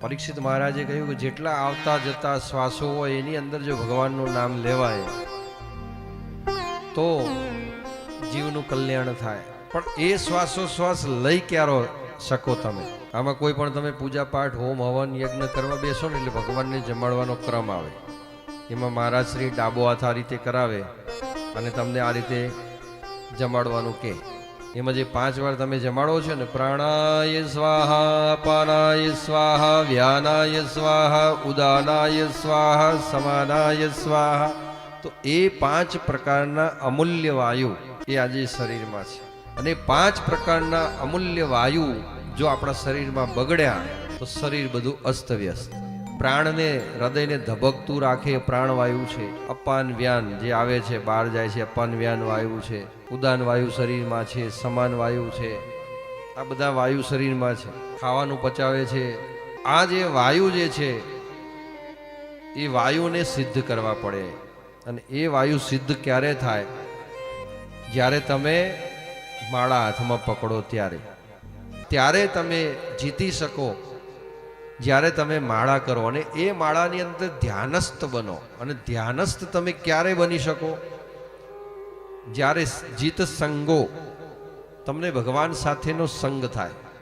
પરીક્ષિત મહારાજે કહ્યું કે જેટલા આવતા જતા શ્વાસો હોય એની અંદર જો ભગવાનનું નામ લેવાય તો જીવનું કલ્યાણ થાય. પણ એ શ્વાસોશ્વાસ લઈ ક્યારો શકો તમે? આમાં કોઈ પણ તમે પૂજા પાઠ હોમ હવન યજ્ઞ કરવા બેસો ને એટલે ભગવાનને જમાડવાનો ક્રમ આવે. એમાં મહારાજ શ્રી ડાબો હાથ આ રીતે કરાવે અને તમને આ રીતે જમાડવાનું કે એમાં જે 5 વાર તમે જમાડો છો ને, પ્રાણાય સ્વાહા, અપાનાય સ્વાહા, વ્યાનાય સ્વાહા, ઉદાનાય સ્વાહા, સમાનાય સ્વાહા, તો એ 5 પ્રકારના અમૂલ્ય વાયુ એ આજે શરીરમાં છે. અને 5 પ્રકારના અમૂલ્ય વાયુ જો આપણા શરીરમાં બગડ્યા તો શરીર બધું અસ્તવ્યસ્ત. પ્રાણને, હૃદયને ધબકતું રાખે પ્રાણવાયુ છે. અપાન વ્યાન જે આવે છે બહાર જાય છે, અપાન વ્યાન વાયુ છે. ઉદાન વાયુ શરીરમાં છે, સમાન વાયુ છે. આ બધા વાયુ શરીરમાં છે. ખાવાનું પચાવે છે. આ જે વાયુ જે છે એ વાયુને સિદ્ધ કરવા પડે. અને એ વાયુ સિદ્ધ ક્યારે થાય? જ્યારે તમે માળા હાથમાં પકડો ત્યારે તમે જીતી શકો. જ્યારે તમે માળા કરો અને એ માળાની અંદર ધ્યાનસ્થ બનો. અને ધ્યાનસ્થ તમે ક્યારે બની શકો? જ્યારે જીત સંગો, તમને ભગવાન સાથેનો સંગ થાય.